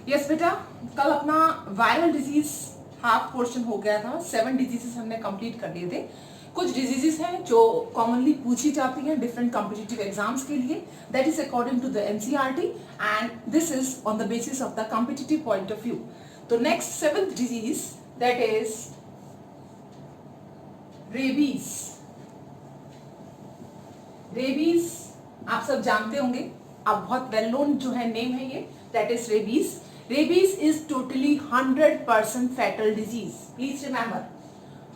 Yes बेटा, कल अपना वायरल डिजीज हाफ पोर्शन हो गया था। 7 डिजीजेस हमने कंप्लीट कर लिए थे। कुछ डिजीजेस हैं जो कॉमनली पूछी जाती हैं डिफरेंट कॉम्पिटिटिव एग्जाम्स के लिए, that is according to the NCERT and this is on the basis of the competitive point of view. तो next 7th disease that is rabies. Rabies आप सब जानते होंगे, अब बहुत वेल नोन जो है नेम है ये, that is rabies. Rabies is totally 100% fatal disease. Please remember,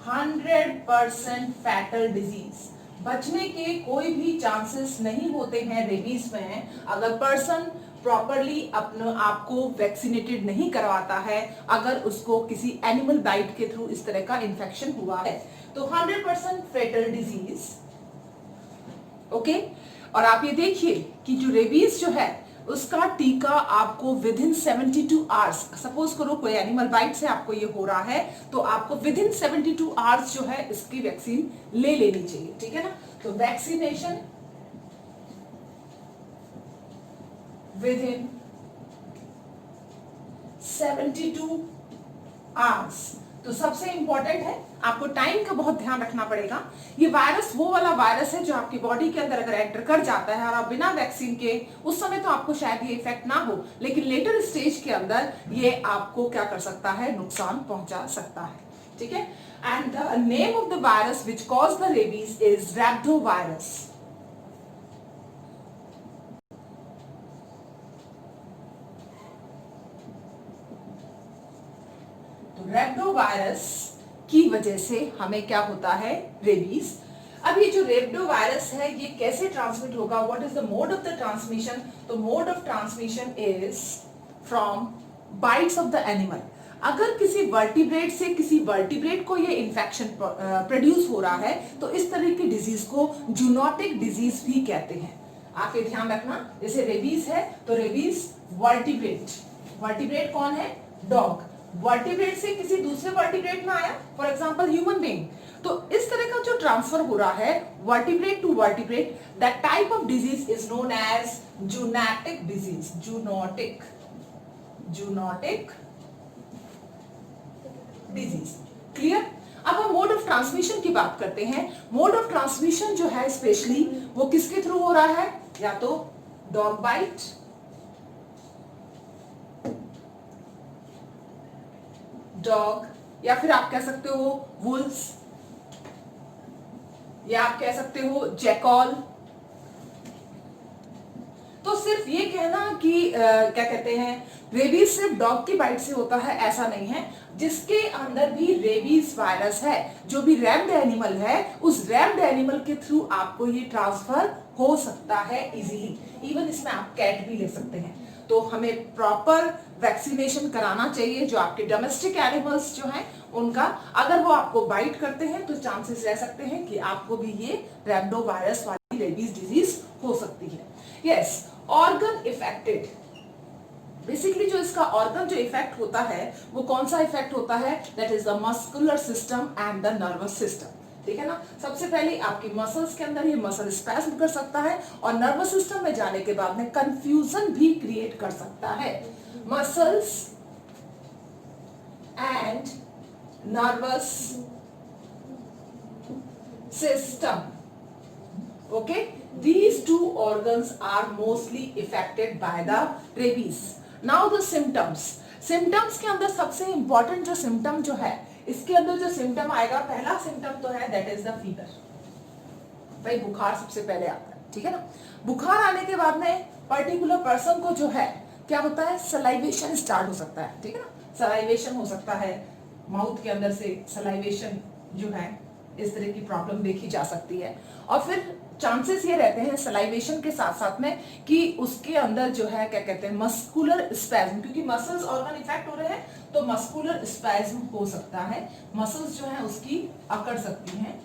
100% fatal disease. बचने के कोई भी चांसेस नहीं होते हैं रेबीज में अगर पर्सन प्रॉपरली अपने आप को वैक्सीनेटेड नहीं करवाता है, अगर उसको किसी एनिमल बाइट के थ्रू इस तरह का इन्फेक्शन हुआ है। तो 100% फेटल डिजीज। ओके, और आप ये देखिए कि जो रेबीज जो है उसका टीका आपको विद इन 72 आवर्स, सपोज करो कोई एनिमल बाइट से आपको ये हो रहा है तो आपको विद इन 72 आवर्स जो है इसकी वैक्सीन ले लेनी चाहिए, ठीक है ना। तो वैक्सीनेशन विद इन 72 आवर्स। तो सबसे इंपॉर्टेंट है, आपको टाइम का बहुत ध्यान रखना पड़ेगा। ये वायरस वो वाला वायरस है जो आपकी बॉडी के अंदर अगर एंटर कर जाता है और आप बिना वैक्सीन के, उस समय तो आपको शायद ये इफेक्ट ना हो, लेकिन लेटर स्टेज के अंदर ये आपको क्या कर सकता है, नुकसान पहुंचा सकता है, ठीक है। And the name of the virus which cause the rabies is rhabdovirus. Rhabdovirus की वजह से हमें क्या होता है, रेबीज। अब ये जो रैप्डोवायरस है ये कैसे ट्रांसमिट होगा, what is the mode of the transmission. तो mode of transmission is from bites of the animal. अगर किसी वर्टिब्रेट से किसी वर्टिब्रेट को ये इंफेक्शन प्रोड्यूस हो रहा है तो इस तरह की डिजीज को जूनोटिक डिजीज भी कहते हैं। आप ये ध्यान रखना, जैसे रेबीज है तो रेबीज वर्टिब्रेट, वर्टिब्रेट कौन है, डॉग, वर्टिब्रेट से किसी दूसरे वर्टिब्रेट में आया, फॉर एग्जांपल ह्यूमन बीइंग। तो इस तरह का जो ट्रांसफर हो रहा है vertebrate to vertebrate, that type of disease is known as zoonotic disease. Zoonotic, zoonotic disease, clear. अब हम मोड ऑफ ट्रांसमिशन की बात करते हैं। मोड ऑफ ट्रांसमिशन जो है स्पेशली वो किसके थ्रू हो रहा है, या तो डॉग बाइट, डॉग, या फिर आप कह सकते हो वुल्व्स, या आप कह सकते हो जैकॉल। तो सिर्फ ये कहना कि क्या कहते हैं रेबीज सिर्फ डॉग की बाइट से होता है, ऐसा नहीं है। जिसके अंदर भी रेबीज वायरस है, जो भी रैप्ड एनिमल है, उस रैप्ड एनिमल के थ्रू आपको ये ट्रांसफर हो सकता है इजीली। इवन इसमें आप कैट भी ले सकते हैं। तो हमें प्रॉपर वैक्सीनेशन कराना चाहिए जो आपके डोमेस्टिक एनिमल्स जो हैं उनका। अगर वो आपको बाइट करते हैं तो चांसेस रह सकते हैं कि आपको भी ये रैप्डोवायरस वाली रेबीज डिजीज हो सकती है। यस, ऑर्गन इफेक्टेड, बेसिकली जो इसका ऑर्गन जो इफेक्ट होता है वो कौन सा इफेक्ट होता है, that is the muscular system and the nervous system, ठीक है ना। सबसे पहले आपकी मसल्स के अंदर ये मसल स्पैस्म कर सकता है और नर्वस सिस्टम में जाने के बाद में कंफ्यूजन भी क्रिएट कर सकता है। Muscles and nervous system, okay, these two organs are mostly affected by the rabies. Now the symptoms. symptoms के अंदर सबसे important जो symptom जो है, इसके अंदर जो सिम्टम आएगा, पहला सिम्टम तो है दैट इज द फीवर। भाई बुखार सबसे पहले आता है, ठीक है ना। बुखार आने के बाद में पर्टिकुलर पर्सन को जो है क्या होता है, सलाइवेशन स्टार्ट हो सकता है, ठीक है ना। सलाइवेशन हो सकता है, माउथ के अंदर से सलाइवेशन जो है, इस तरह की प्रॉब्लम देखी जा सकती है। और फिर चांसेस ये रहते हैं सलाइवेशन के साथ साथ में कि उसके अंदर जो है क्या कहते हैं, मस्कुलर स्पैज्म, क्योंकि मसल्स ऑर्गन इफेक्ट हो रहे हैं तो मस्कुलर स्पैज्म हो सकता है, मसल्स जो है उसकी अकड़ सकती हैं।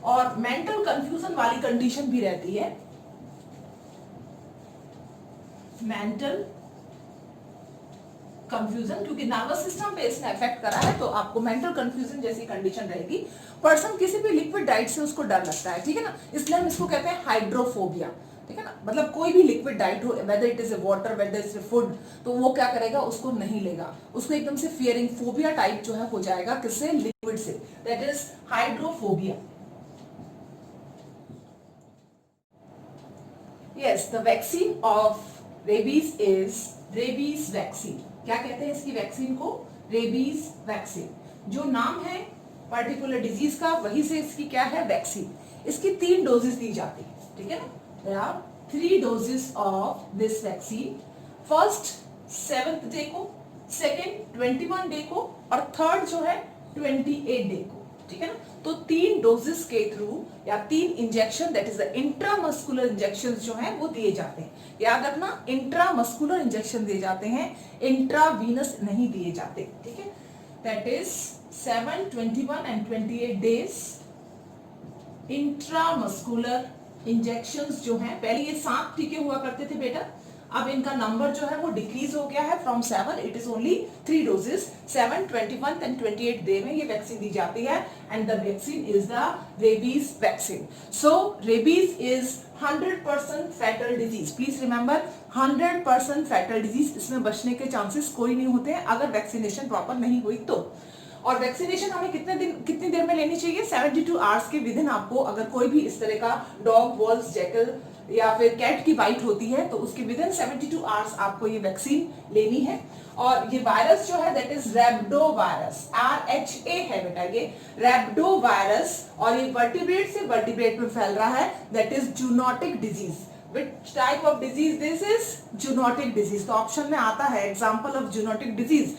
और मेंटल कंफ्यूजन वाली कंडीशन भी रहती है, मेंटल कंफ्यूजन, क्योंकि नर्वस सिस्टम पे इसने इफेक्ट करा है तो आपको मेंटल कंफ्यूजन जैसी कंडीशन रहेगी। पर्सन किसी भी लिक्विड डाइट से उसको डर लगता है, ठीक है ना, इसलिए हम इसको कहते हैं हाइड्रोफोबिया। ठीक है ना, मतलब कोई भी लिक्विड डाइट हो, whether it is a water, whether it is a food, तो वो क्या करेगा, उसको नहीं लेगा, उसको एकदम से फियरिंग, फोबिया टाइप जो है हो जाएगा, किससे, लिक्विड से, that is hydrophobia. Yes, the vaccine of rabies is rabies vaccine. क्या कहते हैं इसकी वैक्सीन को, रेबीज वैक्सीन। जो नाम है पर्टिकुलर डिजीज का, वही से इसकी क्या है, वैक्सीन। इसकी 3 डोजेस दी जाती है, ठीक है ना, there are 3 doses of this vaccine. First 7th day को, सेकेंड 21 डे को, और थर्ड जो है 28 डे को, ठीक है ना। तो 3 डोजेस के थ्रू या 3 injection, that is the intramuscular injection जो है वो दिए जाते हैं। याद रखना, इंट्रामस्कुलर इंजेक्शन दिए जाते हैं, इंट्रावीनस नहीं दिए जाते, ठीक है। That is 7, 21 and 28 days intramuscular injections जो हैं, पहले ये 7 टीके हुआ करते थे बेटा, अब इनका नंबर जो है वो डिक्रीज हो गया है from 7, it is only 3 doses, 7, 21 and 28 day में ये वैक्सीन दी जाती है, and the vaccine is the rabies vaccine. So rabies is 100% fatal disease, please remember 100% fatal disease, इसमें बचने के चांसेस कोई नहीं होते हैं अगर वैक्सीनेशन प्रॉपर नहीं हुई तो। और वैक्सीनेशन हमें कितनी देर में लेनी चाहिए, 72 आवर्स के विदिन आपको, अगर कोई भी इस तरह का डॉग, वॉल्स, जैकल या फिर कैट की बाइट होती है तो उसके विदिन 72 आवर्स आपको ये वैक्सीन लेनी है। और ये वायरस जो है दैट इज रैबिडो वायरस, RHA है बेटा ये रैबिडो वायरस, और ये वर्टिब्रेट से वर्टिब्रेट में फैल रहा है, that is zoonotic disease. Which type of disease this is? Zoonotic disease. तो ऑप्शन में आता है example of zoonotic disease,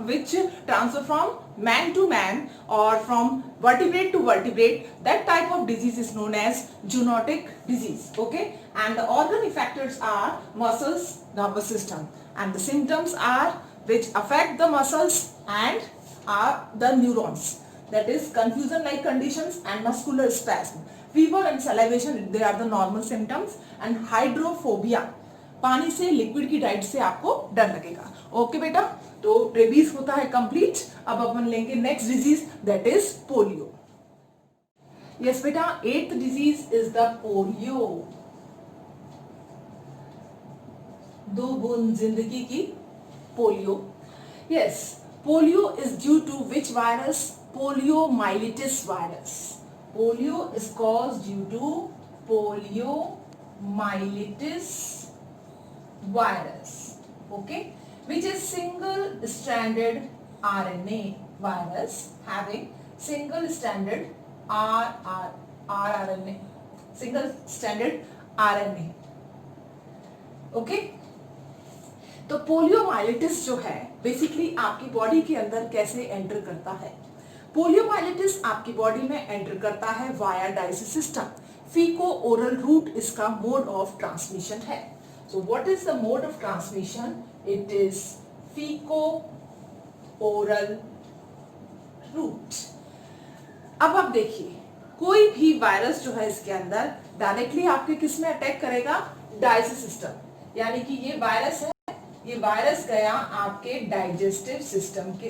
which transfer from man to man or from vertebrate to vertebrate. That type of disease is known as zoonotic disease. Okay, and the organ affected are muscles, nervous system, and the symptoms are which affect the muscles and are the neurons. That is confusion-like conditions and muscular spasm. Fever and salivation, they are the normal symptoms, and hydrophobia, पानी से, liquid की diet से आपको डर लगेगा। Okay बेटा, तो rabies होता है कंप्लीट। अब अपन लेंगे next disease, that is polio. Yes बेटा, 8th disease is the polio. 2 बूंद जिंदगी की polio. Yes, polio is due to which virus, poliomyelitis virus. Polio is caused due to poliomyelitis virus, okay, which is single-stranded RNA virus having single-stranded rRNA, single-stranded RNA, okay। तो poliomyelitis जो है basically आपकी body के अंदर कैसे enter करता है, poliomyelitis आपकी बॉडी में एंटर करता है via digestive system, faeco oral route इसका मोड ऑफ ट्रांसमिशन है। So what is the mode of transmission, it is faeco oral route. अब आप देखिए, कोई भी वायरस जो है इसके अंदर डायरेक्टली आपके किस में अटैक करेगा, डाइजेस्टिव सिस्टम, यानी कि ये वायरस है, ये वायरस गया आपके डाइजेस्टिव सिस्टम के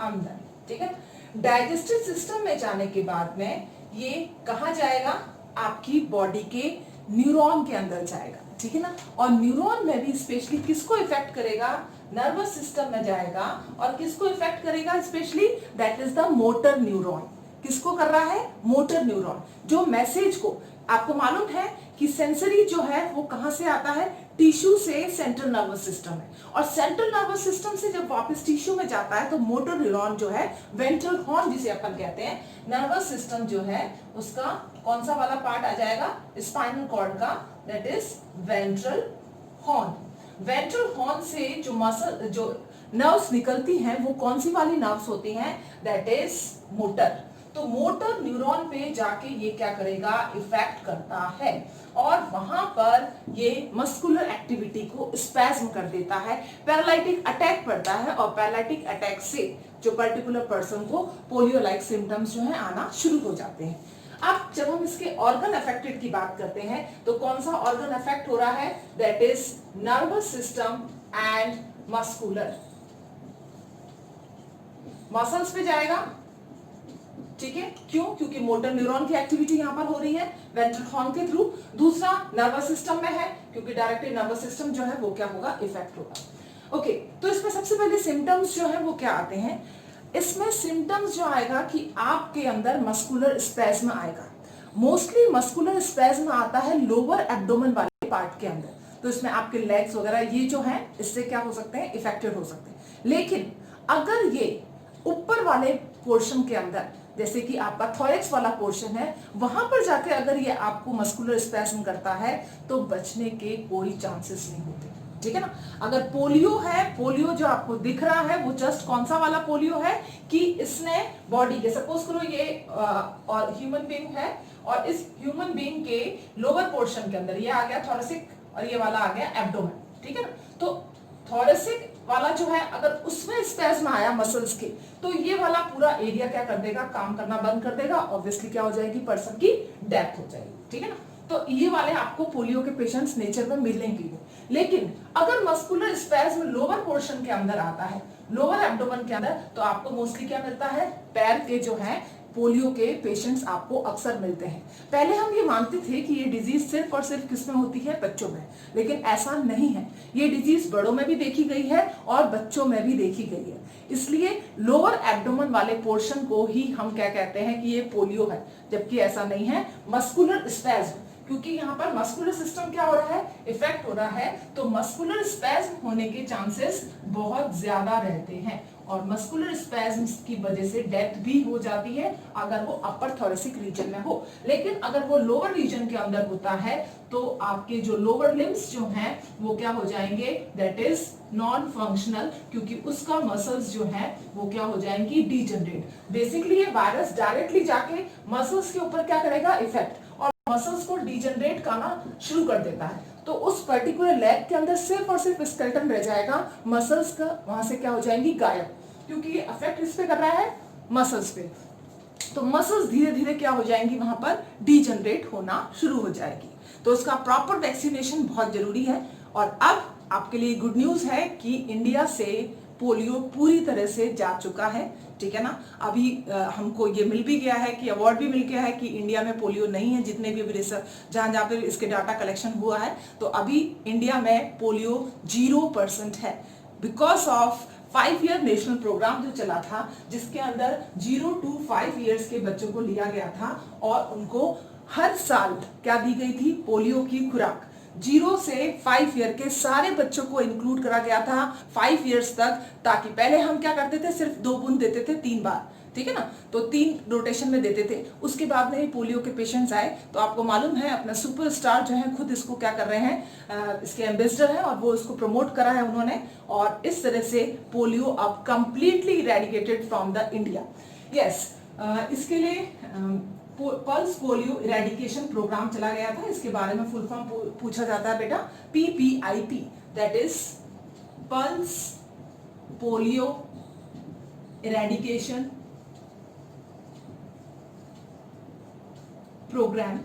अंदर, ठीक है। डाइजेस्टिव सिस्टम में जाने के बाद में ये कहां जाएगा, आपकी बॉडी के न्यूरॉन के अंदर जाएगा, ठीक है ना। और न्यूरॉन में भी स्पेशली किसको इफेक्ट करेगा, नर्वस सिस्टम में जाएगा, और किसको इफेक्ट करेगा specially, that is the motor neuron. किसको कर रहा है, मोटर न्यूरॉन, जो मैसेज को, आपको मालूम है कि सेंसरी जो है वो कहां से आता है, टिश्यू से सेंट्रल नर्वस सिस्टम है, और सेंट्रल नर्वस सिस्टम से जब वापस टिश्यू में जाता है तो मोटर न्यूरॉन जो है, वेंट्रल हॉर्न जिसे अपन कहते हैं, नर्वस सिस्टम जो है उसका कौन सा वाला पार्ट आ जाएगा, स्पाइनल कॉर्ड का, that is ventral horn. Ventral horn से जो मसल, जो नर्व्स निकलती हैं वो कौन सी वाली नर्व्स होती हैं, दैट इज मोटर। तो मोटर न्यूरॉन पे जाके ये क्या करेगा, इफेक्ट करता है, और वहां पर ये मस्कुलर एक्टिविटी को स्पैज्म कर देता है, पैरालिटिक अटैक पड़ता है, और पैरालिटिक अटैक से जो पर्टिकुलर पर्सन को पोलियो लाइक सिम्टम्स जो है आना शुरू हो जाते हैं। अब जब हम इसके ऑर्गन अफेक्टेड की बात करते हैं तो कौन सा ऑर्गन अफेक्ट हो रहा है, that is nervous system and muscular. Muscles पे जाएगा, ठीक है, क्यों? क्योंकि मोटर न्यूरॉन की एक्टिविटी यहाँ पर हो रही है वेंट्रल हॉर्न के थ्रू। दूसरा नर्वस सिस्टम में है, क्योंकि डायरेक्टली नर्वस सिस्टम जो है वो क्या होगा, इफेक्ट होगा। ओके, तो इसमें सबसे पहले सिम्टम्स जो है वो क्या आते हैं? इसमें सिम्टम्स जो आएगा कि आपके अंदर मस्कुलर स्पैज्म आएगा। मोस्टली मस्कुलर स्पैज्म आता है लोअर एब्डोमेन वाले पार्ट के अंदर, तो इसमें आपके लेग्स वगैरह ये जो है इससे क्या हो सकते हैं, इफेक्टेड हो सकते हैं। लेकिन अगर ये ऊपर वाले पोर्शन के अंदर, जैसे कि आपका थॉरेक्स वाला पोर्शन है, वहां पर जाके अगर ये आपको मस्कुलर स्पैज्म करता है तो बचने के कोई चांसेस नहीं होते, ठीक है ना। अगर पोलियो है, पोलियो जो आपको दिख रहा है वो जस्ट कौन सा वाला पोलियो है कि इसने बॉडी के, सपोज करो ये और ह्यूमन बीइंग है और इस ह्यूमन बीइंग के लोअर पोर्शन के अंदर ये आ गया थोरेसिक और ये वाला आ गया एब्डोमेन, ठीक है ना। तो थोरेसिक वाला जो है अगर उसमें स्पैज्म आया मसल्स के, तो ये वाला पूरा एरिया क्या कर देगा, काम करना बंद कर देगा। ऑब्वियसली क्या हो जाएगी, पर्सन की डेथ हो जाएगी, ठीक है ना। तो ये वाले आपको पोलियो के पेशेंट्स नेचर में मिलेंगे। लेकिन अगर मस्कुलर स्पैज्म लोअर पोर्शन के अंदर आता है, लोअर एब्डोमेन के अंदर, तो आपको मोस्टली क्या मिलता है, पैर के जो है पोलियो के पेशेंट्स आपको अक्सर मिलते हैं। पहले हम ये मानते थे कि ये डिजीज सिर्फ और सिर्फ किसमें होती है, बच्चों में, लेकिन ऐसा नहीं है। ये डिजीज बड़ों में भी देखी गई है और बच्चों में भी देखी गई है। इसलिए लोअर एब्डोमेन वाले पोर्शन को ही हम क्या कहते हैं कि ये पोलियो है, जबकि ऐसा नहीं है। मस्कुलर स्पैज्म, क्योंकि यहाँ पर मस्कुलर सिस्टम क्या हो रहा है, इफेक्ट हो रहा है, तो मस्कुलर स्पैज्म होने के चांसेस बहुत ज्यादा रहते हैं और मस्कुलर स्पैज्म्स की वजह से डेथ भी हो जाती है अगर वो अपर थोरेसिक रीजन में हो। लेकिन अगर वो लोअर रीजन के अंदर होता है तो आपके जो लोअर लिम्स जो हैं वो क्या हो जाएंगे, दैट इज नॉन फंक्शनल, क्योंकि उसका मसल्स जो है वो क्या हो जाएंगी, डीजनरेट। बेसिकली ये वायरस डायरेक्टली जाके मसल्स के ऊपर क्या करेगा, इफेक्ट, और मसल्स को डीजनरेट करना शुरू कर देता है। तो उस पर्टिकुलर लेग के अंदर सिर्फ और सिर्फ स्केलेटन रह जाएगा, मसल्स का वहां से क्या हो जाएंगी, गायब, क्योंकि ये अफेक्ट इस पे कर रहा है, मसल्स पे। तो मसल्स धीरे धीरे क्या हो जाएंगी, वहां पर डीजनरेट होना शुरू हो जाएगी। तो उसका प्रॉपर वैक्सीनेशन बहुत जरूरी है। और अब आपके लिए गुड न्यूज है कि इंडिया से पोलियो पूरी तरह से जा चुका है, ठीक है ना। अभी हमको ये मिल भी गया है कि अवार्ड भी मिल गया है कि इंडिया में पोलियो नहीं है। जितने भी रिसर्च जहां पे इसके डाटा कलेक्शन हुआ है, तो अभी इंडिया में पोलियो 0% है, because of 5 year national programme जो चला था, जिसके अंदर 0 to 5 ईयर्स के बच्चों को लिया गया था और उनको हर साल क्या दी गई थी, पोलियो की खुराक। 0 से 5 ईयर के सारे बच्चों को इंक्लूड करा गया था 5 ईयर्स तक, ताकि पहले हम क्या करते थे, सिर्फ 2 बूंद देते थे 3 बार, ठीक है ना, तो 3 रोटेशन में देते थे। उसके बाद में पोलियो के पेशेंट्स आए, तो आपको मालूम है अपना सुपरस्टार जो है खुद इसको क्या कर रहे हैं, इसके एम्बेसडर हैं और वो इसको प्रमोट करा है उन्होंने, और इस तरह से पोलियो अब completely eradicated from the India. Yes, इसके लिए पल्स पोलियो इरेडिकेशन प्रोग्राम चला गया था। इसके बारे में फुल फॉर्म पूछा जाता है बेटा, PPIP, that is pulse polio eradication programme.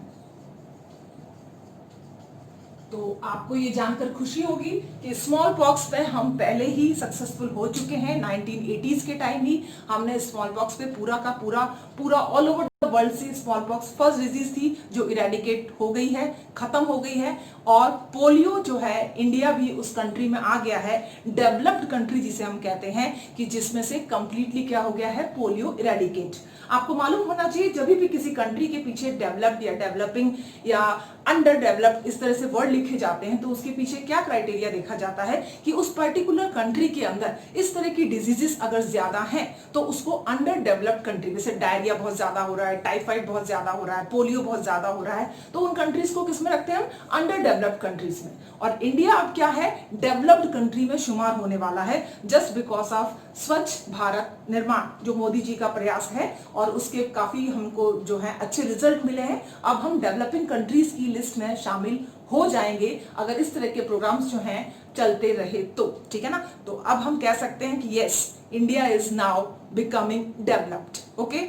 तो आपको ये जानकर खुशी होगी कि स्मॉल पॉक्स पे हम पहले ही सक्सेसफुल हो चुके हैं। 1980s के टाइम ही हमने स्मॉल पॉक्स पे पूरा का पूरा ऑल ओवर वर्ल्ड से स्मॉल पॉक्स फर्स्ट डिजीज थी जो इरेडिकेट हो गई है, खत्म हो गई है। और पोलियो जो है, इंडिया भी उस कंट्री में आ गया है, डेवलप्ड कंट्री जिसे हम कहते हैं, कि जिसमें से कंप्लीटली क्या हो गया है, पोलियो इरेडिकेट। आपको मालूम होना चाहिए जब भी किसी कंट्री के पीछे डेवलप्ड या डेवलपिंग या अंडर डेवलप्ड इस तरह से वर्ड लिखे जाते हैं, तो उसके पीछे क्या क्राइटेरिया देखा जाता है कि उस पर्टिकुलर कंट्री के अंदर इस तरह की डिजीजेस अगर ज्यादा हैं तो उसको अंडर डेवलप्ड कंट्री, जैसे डायरिया बहुत ज्यादा हो रहा है, टाइफाइड बहुत ज्यादा हो रहा है, पोलियो बहुत ज्यादा हो रहा है, तो उन कंट्रीज को किसमें रखते हैं हम, अंडर डेवलप्ड कंट्रीज में। और इंडिया अब क्या है, डेवलप्ड कंट्री में शुमार होने वाला है, जस्ट बिकॉज ऑफ स्वच्छ भारत निर्माण जो मोदी जी का प्रयास है, और उसके काफी हमको जो है अच्छे रिजल्ट मिले हैं। अब हम डेवलपिंग कंट्रीज की लिस्ट में शामिल हो जाएंगे अगर इस तरह के प्रोग्राम्स जो हैं चलते रहे तो, ठीक है ना। तो अब हम कह सकते हैं कि yes, India is now becoming developed. Okay,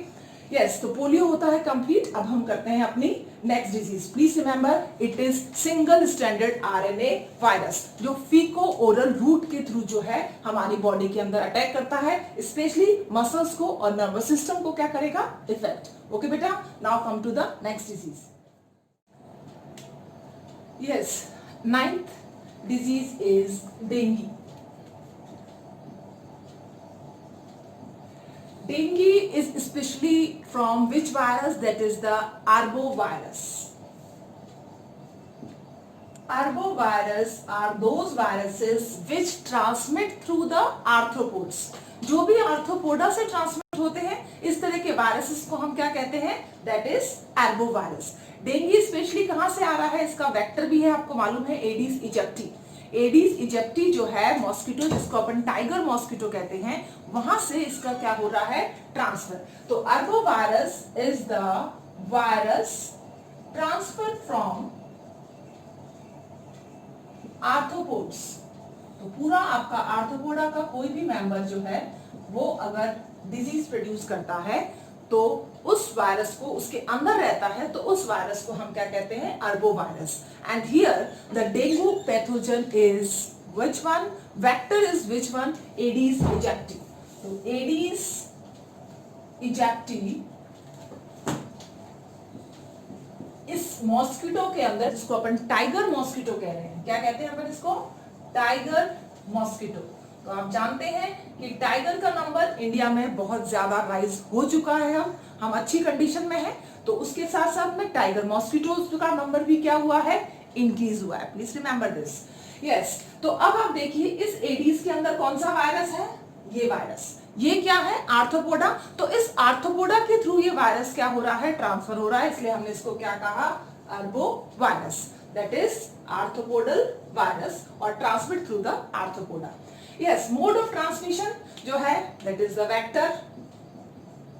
yes, तो पोलियो होता है कंप्लीट। अब हम करते हैं अपनी next disease. Please remember it is single standard RNA virus, जो फीको ओरल रूट के थ्रू जो है हमारी बॉडी के अंदर अटैक करता है, स्पेशली मसल्स को और नर्वस सिस्टम को क्या करेगा, इफेक्ट। ओके बेटा, now come to the next disease. Yes, ninth disease is dengue. Dengue is especially from which virus? That is the arbovirus. Arbovirus are those viruses which transmit through the arthropods. जो भी arthropoda से transmit होते हैं, इस तरह के viruses को हम क्या कहते हैं? That is arbovirus. Dengue specially कहां से आ रहा है? इसका वेक्टर भी है, आपको मालूम है, एडिस इजिप्टी। एडिस इजिप्टी जो है मॉस्किटो, जिसको अपन टाइगर मॉस्किटो कहते हैं, वहां से इसका क्या हो रहा है? ट्रांसफर। तो arbovirus is the virus transfer from arthropods. तो पूरा आपका आर्थ्रोपोडा का कोई भी मेंबर जो है वो अगर डिजीज प्रोड्यूस करता है तो उस वायरस को उसके अंदर रहता है, तो उस वायरस को हम क्या कहते हैं? Arbovirus. And here the dengue pathogen is which one? Vector is which one? Aedes इजिप्टी। तो एडिस इजिप्टी इस मॉस्किटो के अंदर, जिसको अपन टाइगर मॉस्किटो कह रहे हैं, क्या कहते हैं अपन इसको? Tiger mosquito. तो आप जानते हैं कि टाइगर का नंबर इंडिया में बहुत ज्यादा राइज हो चुका है। हम अच्छी कंडीशन में हैं, तो उसके साथ साथ में टाइगर मॉस्किटोज का नंबर भी क्या हुआ है? इंक्रीज हुआ है। Please remember this. यस, तो अब आप देखिए इस एडीज के अंदर कौन सा वायरस है? ये वायरस। ये क्या है? आर्थ्रोपोडा। तो इस आर्थ्रोपोडा के थ्रू ये वायरस क्या हो रहा है? ट्रांसफर हो रहा है, इसलिए हमने इसको क्या कहा? अर्बोवायरस। दैट इज आर्थ्रोपोडल वायरस और transmit through the arthropoda. Yes, mode of transmission जो है that is the vector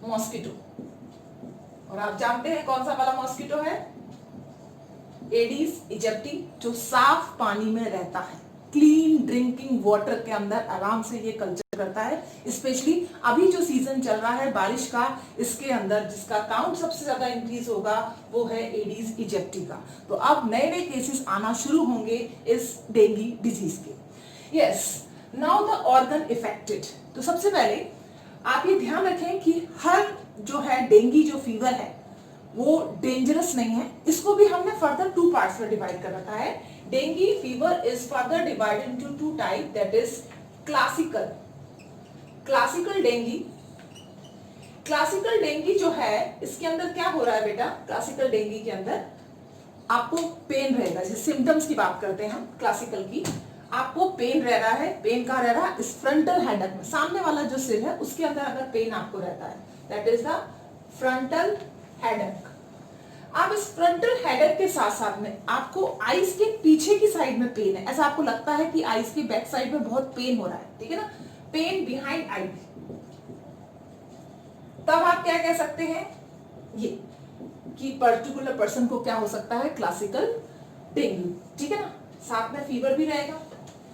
mosquito. और आप जानते हैं कौन सा वाला मॉस्किटो है? एडिस इजिप्टी, जो साफ पानी में रहता है, क्लीन ड्रिंकिंग वाटर के अंदर आराम से ये कल्चर करता है। स्पेशली अभी जो सीजन चल रहा है बारिश का, इसके अंदर जिसका काउंट सबसे ज्यादा इंक्रीज होगा वो है एडिस इजिप्टी का। तो अब नए नए केसेस आना शुरू होंगे इस डेंगू डिजीज के। Yes, now the organ affected. तो सबसे पहले आप ये ध्यान रखें कि हर जो है डेंगू जो फीवर है वो डेंजरस नहीं है। इसको भी हमने फर्दर 2 पार्ट्स में डिवाइड कर रखा है। Dengue fever is further divided into 2 type, that is classical dengue. Classical dengue जो है इसके अंदर क्या हो रहा है बेटा? क्लासिकल डेंगू के अंदर आपको पेन रहेगा। जैसे सिम्टम्स की बात करते हैं हम क्लासिकल की, आपको पेन रह रहा है। पेन कहाँ रह रहा है? इस फ्रंटल हेडक में, सामने वाला जो सिर है उसके अंदर अगर पेन आपको रहता है, that is the frontal headache. अब इस फ्रंटल हेडक के साथ साथ में आपको आईज के पीछे की साइड में पेन है। ऐसा आपको लगता है कि आईज के बैक साइड में बहुत पेन हो रहा है, ठीक है ना? Pain behind eye. तब आप क्या कह सकते हैं? ये कि पर्टिकुलर पर्सन को क्या हो सकता है? क्लासिकल डेंगू, ठीक है ना? साथ में फीवर भी रहेगा,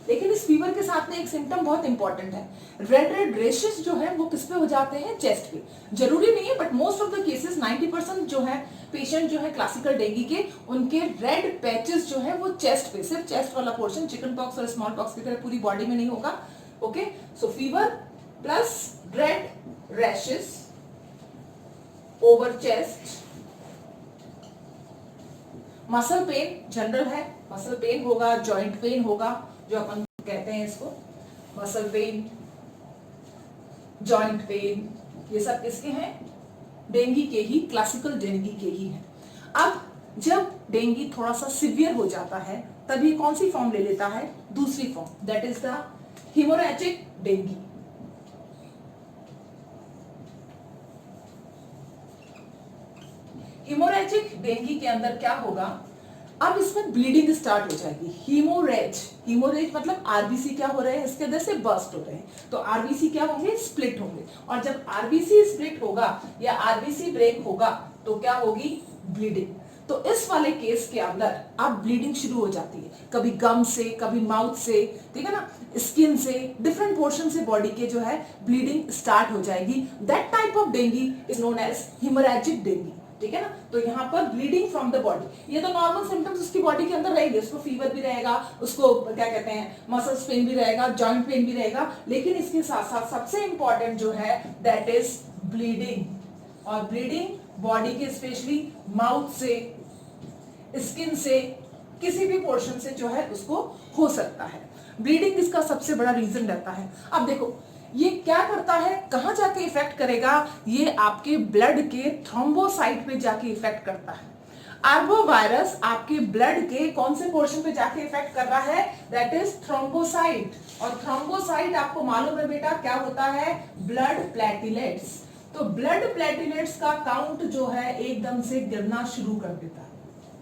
लेकिन इस फीवर के साथ में एक सिम्टम बहुत इंपॉर्टेंट है। रेड रेशेस जो है वो किस पे हो जाते हैं? चेस्ट पे। जरूरी नहीं है, but most of the cases 90% जो है पेशेंट जो है क्लासिकल डेंगू के, उनके रेड पैचेस जो है वो चेस्ट पे, सिर्फ चेस्ट वाला पोर्शन, चिकन पॉक्स और स्मॉल पॉक्स की तरह पूरी बॉडी में नहीं होगा। ओके, सो fever plus red rashes over chest. Muscle pain general है, मसल पेन होगा, जॉइंट पेन होगा, जो अपन कहते हैं इसको मसल पेन, जॉइंट पेन, ये सब किसके हैं? डेंगू के ही, क्लासिकल डेंगू के ही है। अब जब डेंगू थोड़ा सा सिवियर हो जाता है तब ये कौन सी फॉर्म ले लेता है? दूसरी form, that is the haemorrhagic dengue. Haemorrhagic dengue के अंदर क्या होगा? अब इसमें ब्लीडिंग स्टार्ट हो जाएगी। हीमोरेज मतलब आरबीसी क्या हो रहे हैं? इसके अंदर से बर्स्ट हो रहे हैं, तो आरबीसी क्या होंगे? स्प्लिट होंगे। और जब आरबीसी स्प्लिट होगा या आरबीसी ब्रेक होगा तो क्या होगी? ब्लीडिंग। तो इस वाले केस के अंदर अब ब्लीडिंग शुरू हो जाती है, कभी गम से, कभी माउथ से, ठीक है ना, स्किन से, डिफरेंट पोर्शन से बॉडी के जो है ब्लीडिंग स्टार्ट हो जाएगी। That type of dengue is known as haemorrhagic dengue, ठीक है ना। तो यहाँ पर ब्लीडिंग फ्रॉम द बॉडी, ये तो नॉर्मल सिम्टम्स उसकी बॉडी के अंदर रहेंगे, उसको फीवर भी रहेगा, उसको क्या कहते हैं मसल्स पेन भी रहेगा, जॉइंट पेन भी रहेगा, लेकिन इसके साथ साथ सबसे इंपॉर्टेंट जो है दैट इज ब्लीडिंग। और ब्लीडिंग बॉडी के स्पेशली माउथ से, स्किन से, किसी भी पोर्शन से जो है उसको हो सकता है। ब्लीडिंग इसका सबसे बड़ा रीजन रहता है। अब देखो ये क्या करता है, कहां जाके इफेक्ट करेगा, ये आपके ब्लड के थ्रोम्बोसाइट पे जाके इफेक्ट करता है। आर्बोवायरस आपके ब्लड के कौन से पोर्शन पे जाके इफेक्ट कर रहा है, दैट इज थ्रोम्बोसाइट। और थ्रोम्बोसाइट आपको मालूम है बेटा क्या होता है, ब्लड प्लेटलेट्स। तो ब्लड प्लेटलेट्स का काउंट जो है एकदम से गिरना शुरू कर देता है,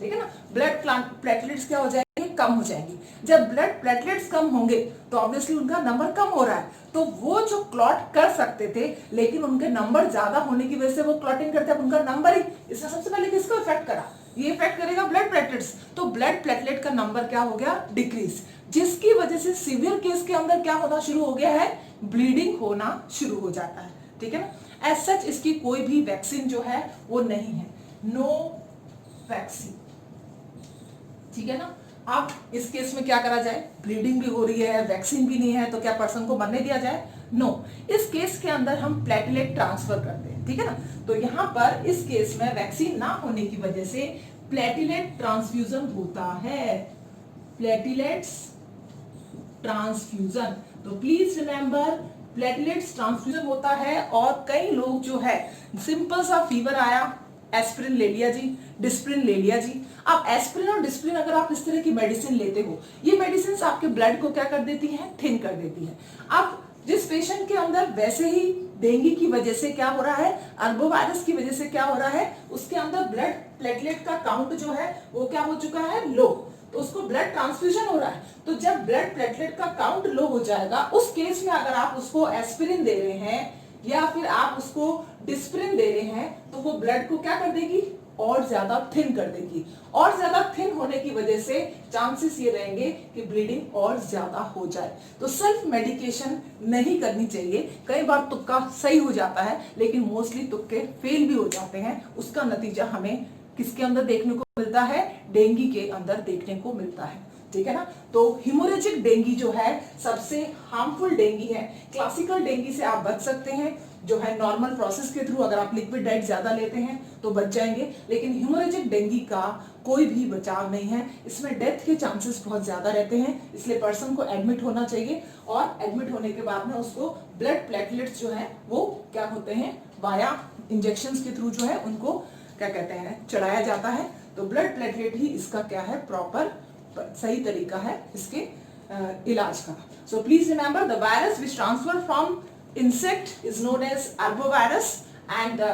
ठीक है ना। ब्लड प्लेटलेट्स क्या हो जाएंगे, कम हो जाएंगी। जब ब्लड प्लेटलेट्स कम होंगे तो ऑब्वियसली उनका नंबर कम हो रहा है, तो वो जो क्लॉट कर सकते थे लेकिन उनके नंबर ज्यादा होने की वजह से वो क्लॉटिंग करते हैं, उनका नंबर ही, इससे सबसे पहले किसको इफेक्ट करा, ये इफेक्ट करेगा ब्लड प्लेटलेट्स। तो ब्लड प्लेटलेट का नंबर क्या हो गया, डिक्रीज, जिसकी वजह से सीवियर केस के अंदर क्या होना शुरू हो गया है, ब्लीडिंग होना शुरू हो जाता है, ठीक है ना। एज सच इसकी कोई भी वैक्सीन जो है वो नहीं है, नो वैक्सीन, ठीक है ना। अब इस केस में क्या करा जाए, ब्लीडिंग भी हो रही है, वैक्सीन भी नहीं है, तो क्या पर्सन को मरने दिया जाए, नो। इस केस के अंदर हम प्लेटलेट ट्रांसफर करते हैं, ठीक है ना। तो यहां पर इस केस में वैक्सीन ना होने की वजह से प्लेटलेट ट्रांसफ्यूजन होता है, प्लेटलेट्स ट्रांसफ्यूजन। तो प्लीज रिमेंबर प्लेटलेट्स ट्रांसफ्यूजन होता है। और कई लोग जो है सिंपल सा फीवर आया, एस्पिरिन ले लिया जी, डिस्प्रिन ले लिया जी। अब एस्पिरिन और डिस्प्रिन अगर आप इस तरह की मेडिसिन लेते हो, ये मेडिसिन आपके ब्लड को क्या कर देती है, थिन कर देती है। अब जिस पेशेंट के अंदर वैसे ही डेंगू की वजह से क्या हो रहा है, आर्बोवायरस की वजह से क्या हो रहा है, उसके अंदर ब्लड प्लेटलेट का काउंट जो है वो क्या हो चुका है, लो, तो उसको ब्लड ट्रांसफ्यूजन हो रहा है। तो जब ब्लड प्लेटलेट का काउंट लो हो जाएगा, उस केस में अगर आप उसको एस्पिरिन दे रहे हैं या फिर आप उसको डिस्प्रिन दे रहे हैं, तो वो ब्लड को क्या कर देगी, और ज्यादा थिन कर देगी। और ज्यादा थिन होने की वजह से चांसेस ये रहेंगे कि ब्लीडिंग और ज्यादा हो जाए। तो सेल्फ मेडिकेशन नहीं करनी चाहिए। कई बार तुक्का सही हो जाता है, लेकिन मोस्टली तुक्के फेल भी हो जाते हैं। उसका नतीजा हमें किसके अंदर देखने को मिलता है, डेंगू के अंदर देखने को मिलता है, ठीक है ना। तो हिमोरेजिक डेंगू जो है सबसे हार्मफुल डेंगू है। क्लासिकल डेंगू से आप बच सकते हैं, जो है नॉर्मल प्रोसेस के थ्रू, अगर आप लिक्विड डाइट ज्यादा लेते हैं तो बच जाएंगे। लेकिन हिमोरेजिक डेंगू का कोई भी बचाव नहीं है, इसमें डेथ के चांसेस बहुत ज्यादा रहते हैं। इसलिए पर्सन को एडमिट होना चाहिए, और एडमिट होने के बाद में उसको ब्लड प्लेटलेट्स जो है वो क्या होते हैं, वाया इंजेक्शन के थ्रू जो है उनको क्या कहते हैं, चढ़ाया जाता है। तो ब्लड प्लेटलेट ही इसका क्या है, प्रॉपर सही तरीका है इसके इलाज का। So please remember the virus which transfer from insect is known as arbovirus, and the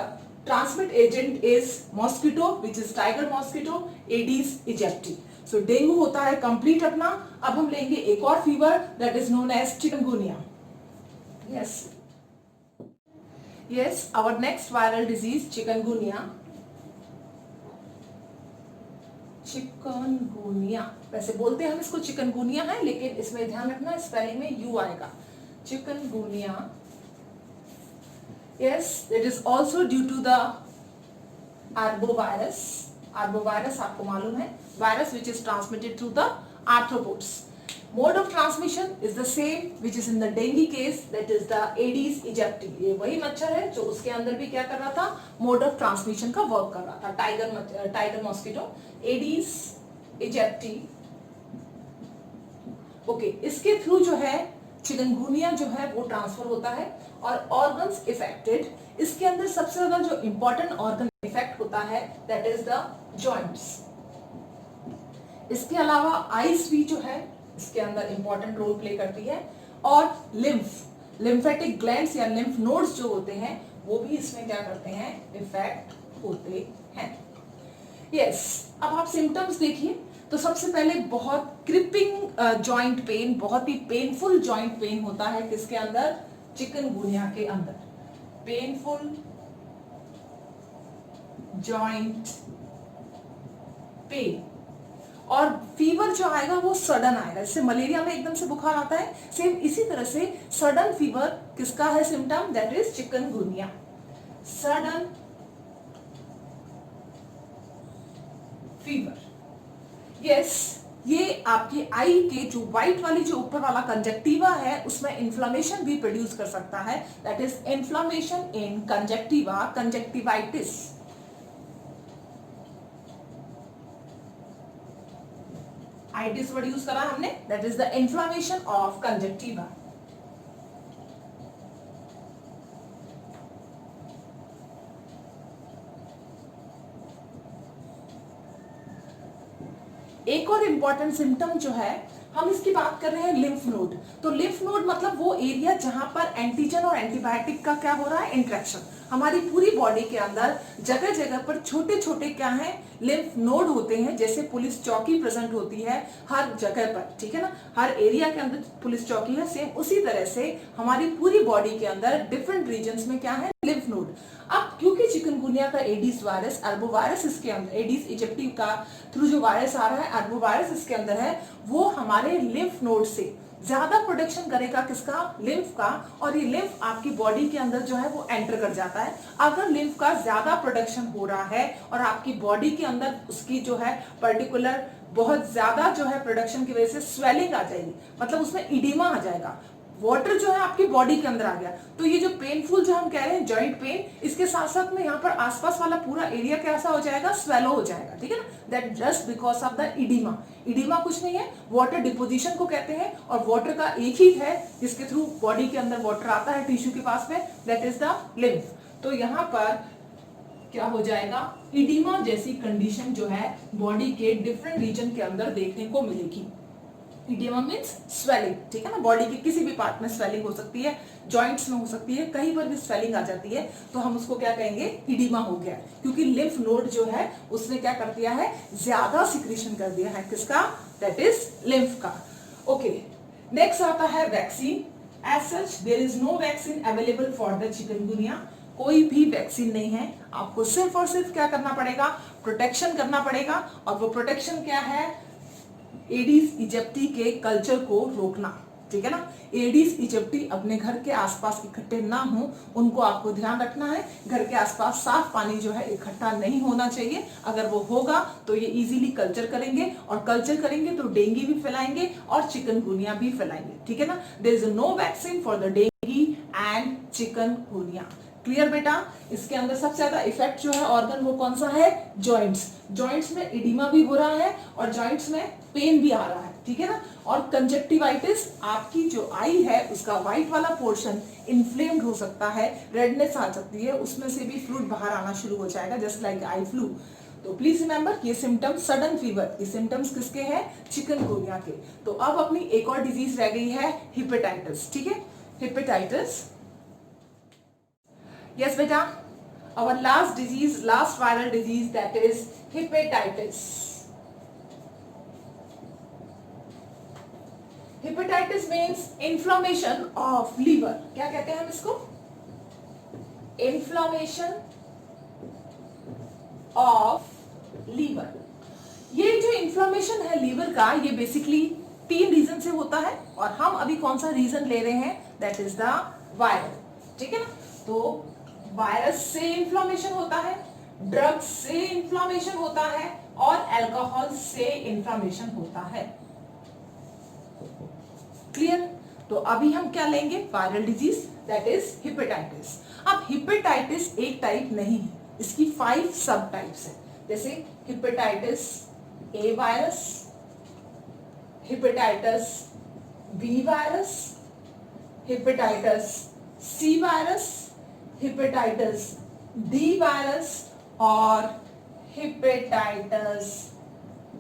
transmit agent is mosquito, which is tiger mosquito, Aedes aegypti. So dengue होता है कंप्लीट अपना। अब हम लेंगे एक और fever that is known as chikungunya. Yes, our next viral disease chikungunya. Chikungunya, वैसे बोलते हैं हम इसको चिकनगुनिया है, लेकिन इसमें ध्यान रखना स्पेलिंग में यू आएगा, chikungunya. Yes, it is also due to the arbovirus. Arbovirus आपको मालूम है, virus which is transmitted through the arthropods. Mode of transmission is the same which is in the dengue case, that is the Aedes aegypti. ये वही मच्छर है जो उसके अंदर भी क्या कर रहा था, mode of transmission का वर्क कर रहा था, tiger mosquito, Aedes aegypti। Okay, इसके थ्रू जो है चिकनगुनिया जो है वो ट्रांसफर होता है। और ऑर्गन्स इफेक्टेड, इसके अंदर सबसे ज्यादा जो इंपॉर्टेंट ऑर्गन इफेक्ट होता है दैट इज द जॉइंट्स। इसके अलावा आईज भी जो है इसके अंदर इंपॉर्टेंट रोल प्ले करती है, और लिम्फेटिक ग्लैंड्स या लिम्फ नोड्स जो होते हैं वो भी इसमें क्या करते हैं, इफेक्ट होते हैं। यस, अब आप सिम्टम्स देखिए। तो सबसे पहले बहुत क्रिपिंग जॉइंट पेन, बहुत ही पेनफुल जॉइंट पेन होता है किसके अंदर, चिकनगुनिया के अंदर। पेनफुल जॉइंट पेन, और फीवर जो आएगा वो सडन आएगा। जैसे मलेरिया में एकदम से बुखार आता है, सेम इसी तरह से सडन फीवर किसका है symptom, that is chikungunya. Sudden fever, yes, ये आपके आई के जो व्हाइट वाली जो ऊपर वाला कंजक्टिवा है उसमें इन्फ्लामेशन भी प्रोड्यूस कर सकता है, that is inflammation in conjunctiva, conjunctivitis. Itis word use करा हमने, that is the inflammation of conjunctiva. एक और इंपॉर्टेंट सिम्टम जो है, हम इसकी बात कर रहे हैं लिम्फ नोड। तो लिम्फ नोड मतलब वो एरिया जहां पर एंटीजन और एंटीबायोटिक का क्या हो रहा है, इंट्रैक्शन। हमारी पूरी बॉडी के अंदर जगह जगह पर छोटे छोटे क्या हैं, लिम्फ नोड होते हैं। जैसे पुलिस चौकी प्रेजेंट होती है हर जगह पर, ठीक है ना, हर एरिया के अंदर पुलिस चौकी है, सेम उसी तरह से हमारी पूरी बॉडी के अंदर डिफरेंट रीजन्स में क्या है, लिम्फ नोड। अब क्योंकि चिकनगुनिया का एडिस वायरस, अरबोवायरस इसके अंदर, एडिस इजिप्टी का थ्रू जो वायरस आ रहा है, अरबोवायरस इसके अंदर है, वो हमारे लिम्फ नोड से ज्यादा प्रोटेक्शन करेगा किसका, लिम्फ का, और ये लिम्फ आपकी बॉडी के अंदर जो है वो एंटर कर जाता है। अगर लिम्फ का ज्यादा प्रोटेक्शन हो रहा है और आपकी बॉडी के अंदर उसकी जो है पर्टिकुलर बहुत ज्यादा जो है प्रोडक्शन की वजह से स्वेलिंग आ जाएगी, मतलब उसमें इडिमा आ जाएगा, वाटर जो है आपकी बॉडी के अंदर आ गया, तो ये जो पेनफुल जो हम कह रहे हैं जॉइंट पेन, इसके साथ साथ में यहाँ पर आसपास वाला पूरा एरिया कैसा हो जाएगा, स्वेलो हो जाएगा, ठीक है ना, that just because of the oedema. Oedema कुछ नहीं है, वाटर डिपोजिशन को कहते हैं, और वाटर का एक ही है जिसके थ्रू बॉडी के अंदर वाटर आता है टिश्यू के पास में, दैट इज द लिम्फ। तो यहाँ पर क्या हो जाएगा, इडिमा जैसी कंडीशन जो है बॉडी के डिफरेंट रीजन के अंदर देखने को मिलेगी। इडिमा मीन्स स्वेलिंग, ठीक है ना, बॉडी के किसी भी पार्ट में स्वेलिंग हो सकती है, जॉइंट्स में हो सकती है, कहीं पर भी स्वेलिंग आ जाती है, तो हम उसको क्या कहेंगे, इडिमा हो गया, क्योंकि लिम्फ नोड जो है उसने क्या कर दिया है, ज्यादा सिक्रीशन कर दिया है, किसका, दैट इज लिम्फ का। ओके, नेक्स्ट आता है vaccine. As such there is no vaccine available for the chikungunya, कोई भी वैक्सीन नहीं है, आपको सिर्फ और सिर्फ क्या करना पड़ेगा, प्रोटेक्शन करना पड़ेगा, और वो प्रोटेक्शन क्या है, एडिस इजिप्टी के कल्चर को रोकना, ठीक है ना। एडिस इजिप्टी अपने घर के आसपास इकट्ठे ना हो, उनको आपको ध्यान रखना है, घर के आसपास साफ पानी जो है इकट्ठा नहीं होना चाहिए, अगर वो होगा तो ये इजीली कल्चर करेंगे, और कल्चर करेंगे तो डेंगू भी फैलाएंगे और चिकनगुनिया भी फैलाएंगे, ठीक है ना। There is no vaccine for the dengue and chikungunya. Clear बेटा, इसके अंदर सबसे ज्यादा इफेक्ट जो है ऑर्गन वो कौन सा है, जॉइंट्स। जॉइंट्स में इडिमा भी हो रहा है और जॉइंट्स में पेन भी आ रहा है, ठीक है ना। और कंजक्टिवाइटिस, आपकी जो आई है उसका व्हाइट वाला पोर्शन इन्फ्लेम्ड हो सकता है, रेडनेस आ सकती है, उसमें से भी फ्लूइड बाहर आना शुरू हो जाएगा, जस्ट लाइक आई फ्लू। तो प्लीज रिमेंबर ये सिम्टम्स, सडन फीवर, ये सिम्टम्स किसके हैं, चिकनगुनिया के। तो अब अपनी एक और डिजीज रह गई है, हेपेटाइटिस, ठीक है, hepatitis. Yes, beta. Our last disease, last viral disease, that is hepatitis. Hepatitis means inflammation of liver. क्या कहते हैं हम इसको? Inflammation of liver. ये जो inflammation है liver का, ये basically 3 रीजन से होता है, और हम अभी कौन सा रीजन ले रहे हैं, that is the viral, ठीक है ना। तो वायरस से इन्फ्लामेशन होता है, ड्रग्स से इन्फ्लामेशन होता है, और अल्कोहल से इन्फ्लामेशन होता है। क्लियर। तो अभी हम क्या लेंगे, viral disease, that is hepatitis. अब हेपेटाइटिस एक टाइप नहीं है, इसकी 5 सब टाइप्स है, जैसे hepatitis A virus, hepatitis B virus, hepatitis C virus, hepatitis D virus, और हेपेटाइटिस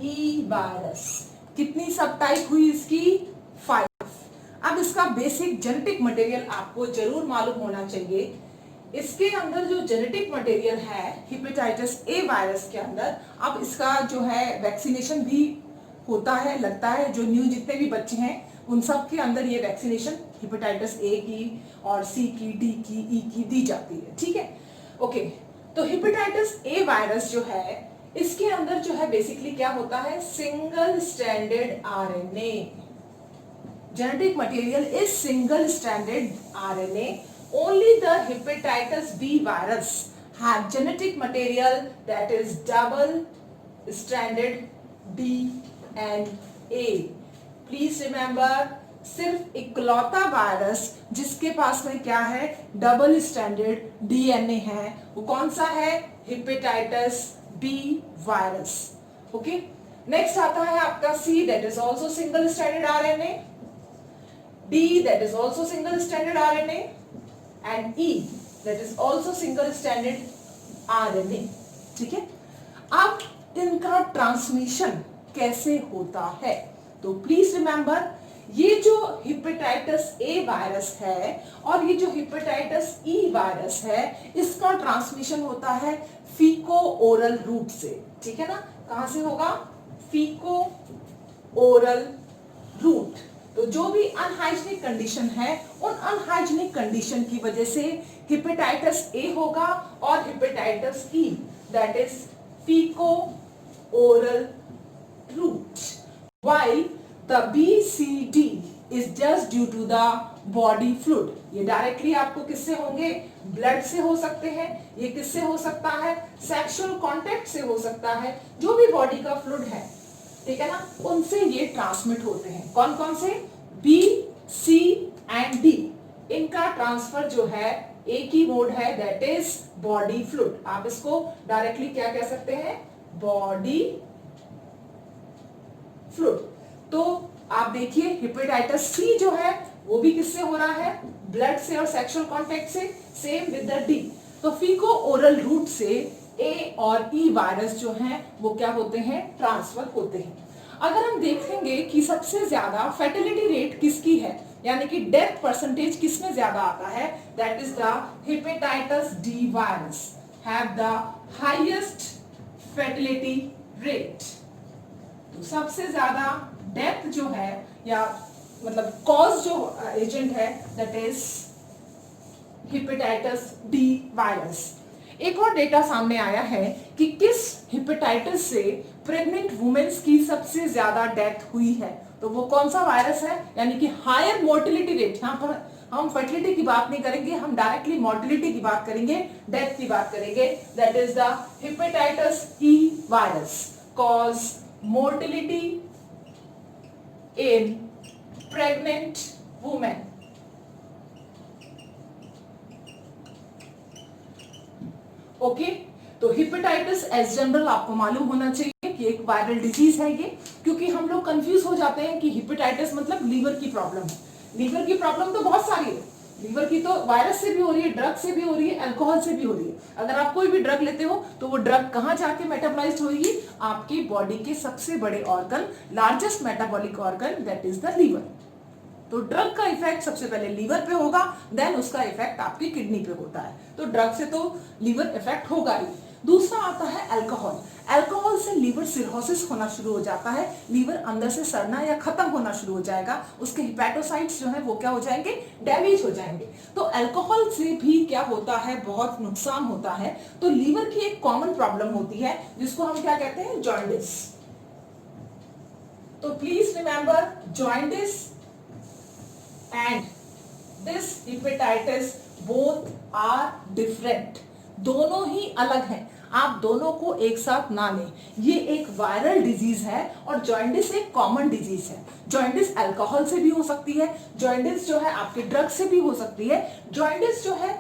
ई वायरस। कितनी सब टाइप हुई इसकी, 5। अब इसका बेसिक जेनेटिक मटेरियल आपको जरूर मालूम होना चाहिए। इसके अंदर जो जेनेटिक मटेरियल है हेपेटाइटिस ए वायरस के अंदर, अब इसका जो है वैक्सीनेशन भी होता है, लगता है, जो न्यू जितने भी बच्चे हैं उन सब के अंदर ये वैक्सीनेशन हेपेटाइटिस ए की और सी की, डी की, ई की दी जाती है, ठीक है। ओके, तो हेपेटाइटिस ए वायरस जो है इसके अंदर जो है बेसिकली क्या होता है, single stranded RNA. Genetic material is single stranded RNA. Only the hepatitis B virus have genetic material that is double stranded DNA. Please remember, सिर्फ इकलौता वायरस जिसके पास में क्या है, डबल स्ट्रैंडेड डीएनए है, वो कौन सा है, hepatitis B virus. Okay, next आता है आपका C, that is also single stranded RNA, D that is also single stranded RNA, and E that is also single stranded RNA. ठीक है, अब इनका ट्रांसमिशन कैसे होता है, तो प्लीज रिमेंबर, ये जो हेपेटाइटिस ए वायरस है और ये जो हेपेटाइटिस ई वायरस है, इसका ट्रांसमिशन होता है फीको ओरल रूट से। ठीक है ना, कहां से होगा, फीको ओरल रूट। तो जो भी अनहाइजीनिक कंडीशन है, उन अनहाइजीनिक कंडीशन की वजह से हेपेटाइटिस ए होगा और hepatitis E, that is faeco oral route, while the BCD is just due to the body fluid। ये डायरेक्टली आपको किससे होंगे, ब्लड से हो सकते हैं, ये किससे हो सकता है, सेक्सुअल कांटेक्ट से हो सकता है, जो भी बॉडी का फ्लूइड है, ठीक है ना, उनसे ये ट्रांसमिट होते हैं। कौन कौन से, बी, सी एंड डी। इनका ट्रांसफर जो है एक ही मोड है, दैट इज बॉडी फ्लूइड। आप इसको डायरेक्टली क्या कह सकते हैं, बॉडी फ्लूइड। तो आप देखिए हेपेटाइटिस सी जो है वो भी किससे हो रहा है, ब्लड से और सेक्सुअल कांटेक्ट से, सेम विद द डी। तो फीको ओरल रूट से ए और ई वायरस जो हैं वो क्या होते हैं, ट्रांसफर होते हैं। अगर हम देखेंगे कि सबसे ज्यादा फर्टिलिटी रेट किसकी है, यानी कि डेथ परसेंटेज किसमें ज्यादा आता है, that is the hepatitis D virus have the highest fertility rate. तो सबसे ज्यादा डेथ जो है, या मतलब कॉज जो एजेंट है, that is hepatitis D virus. एक और डेटा सामने आया है कि किस हेपेटाइटिस से प्रेग्नेंट वुमेन्स की सबसे ज्यादा डेथ हुई है, तो वो कौन सा वायरस है, यानी कि हायर मोर्टिलिटी रेट। यहाँ पर हम फर्टिलिटी की बात नहीं करेंगे, हम डायरेक्टली मोर्टिलिटी की बात करेंगे, डेथ की बात करेंगे, that is the hepatitis E virus cause mortality in pregnant women। Okay, तो हेपेटाइटिस एज जनरल आपको मालूम होना चाहिए कि एक वायरल डिजीज है ये, क्योंकि हम लोग कंफ्यूज हो जाते हैं कि हेपेटाइटिस मतलब लीवर की प्रॉब्लम है। लीवर की प्रॉब्लम तो बहुत सारी है, लीवर की तो वायरस से भी हो रही है, ड्रग से भी हो रही है, अल्कोहल से भी हो रही है। अगर आप कोई भी ड्रग लेते हो तो वो ड्रग कहां जाके मेटाबोलाइज्ड होगी, आपकी बॉडी के सबसे बड़े organ, largest metabolic organ, that is the liver. तो ड्रग का इफेक्ट सबसे पहले लीवर पे होगा, देन उसका इफेक्ट आपकी किडनी पे होता है। तो ड्रग से तो लीवर इफेक्ट होगा ही। दूसरा आता है अल्कोहल। अल्कोहल से लीवर सिरोसिस होना शुरू हो जाता है, लीवर अंदर से सड़ना या खत्म होना शुरू हो जाएगा, उसके हेपेटोसाइट्स जो है वो क्या हो जाएंगे, डैमेज हो जाएंगे। तो अल्कोहल से भी क्या होता है, बहुत नुकसान होता है। तो लीवर की एक कॉमन प्रॉब्लम होती है जिसको हम क्या कहते हैं, जॉन्डिस। तो please remember, jaundice and this hepatitis both are different, दोनों ही अलग हैं। आप दोनों को एक साथ ना लें। ये एक वायरल डिजीज है और जॉन्डिस एक कॉमन डिजीज है। जॉन्डिस अल्कोहल से भी हो सकती है, जॉन्डिस जो है आपके ड्रग से भी हो सकती है। जॉन्डिस जो है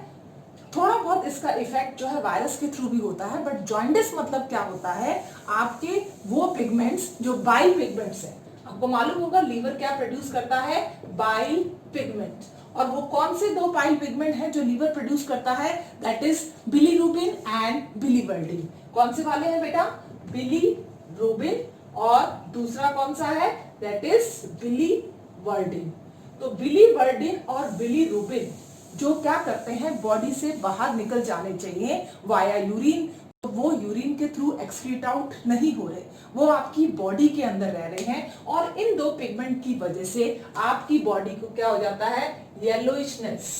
थोड़ा बहुत इसका इफेक्ट जो है वायरस के थ्रू भी होता है, बट जॉन्डिस मतलब क्या होता है, आपके वो पिगमेंट्स जो बाइल पिगमेंट्स है। आपको मालूम होगा लीवर क्या प्रोड्यूस करता है, बाइल पिगमेंट, और वो कौन से दो बाइल पिगमेंट है जो लीवर प्रोड्यूस करता है, that is bilirubin and biliverdin. कौन से वाले हैं बेटा, बिलीरुबिन, और दूसरा कौन सा है, दैट इज बिलीवर्डिन। तो बिलीवर्डिन और बिलीरुबिन जो क्या करते हैं, बॉडी से बाहर निकल जाने चाहिए वाया यूरिन, तो वो यूरिन के थ्रू एक्सक्रीट आउट नहीं हो रहे, वो आपकी बॉडी के अंदर रह रहे हैं, और इन दो पिगमेंट की वजह से आपकी बॉडी को क्या हो जाता है, येलोइशनेस,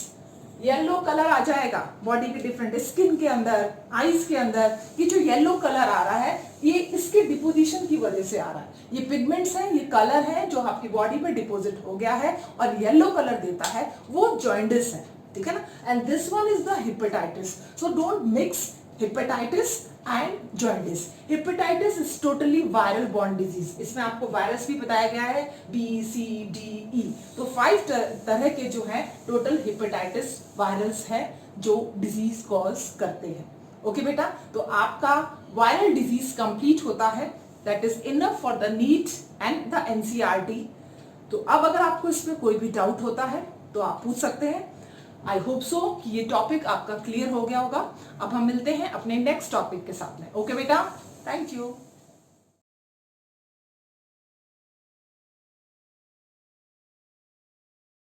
येलो कलर आ जाएगा बॉडी के डिफरेंट स्किन के अंदर, आईज के अंदर। ये जो येलो कलर आ रहा है, ये इसके डिपोजिशन की वजह से आ रहा है। ये पिगमेंट्स हैं, ये कलर है जो आपकी बॉडी पे डिपोजिट हो गया है और येलो कलर देता है, वो जॉइंडिस है, ठीक है ना। And this one is the hepatitis. So don't mix hepatitis and jaundice. Hepatitis is totally viral borne disease. इसमें आपको वायरस भी बताया गया है, BCDE। तो 5 तरह के जो है टोटल हेपेटाइटिस वायरल्स है जो डिजीज कॉज करते हैं। ओके बेटा, तो आपका वायरल डिजीज कंप्लीट होता है। That is enough for the neat and the NCERT। तो अब अगर आपको इसमें कोई भी डाउट होता है तो आप पूछ सकते हैं। आई होप सो कि ये टॉपिक आपका क्लियर हो गया होगा। अब हम मिलते हैं अपने नेक्स्ट टॉपिक के साथ में। ओके बेटा, थैंक यू।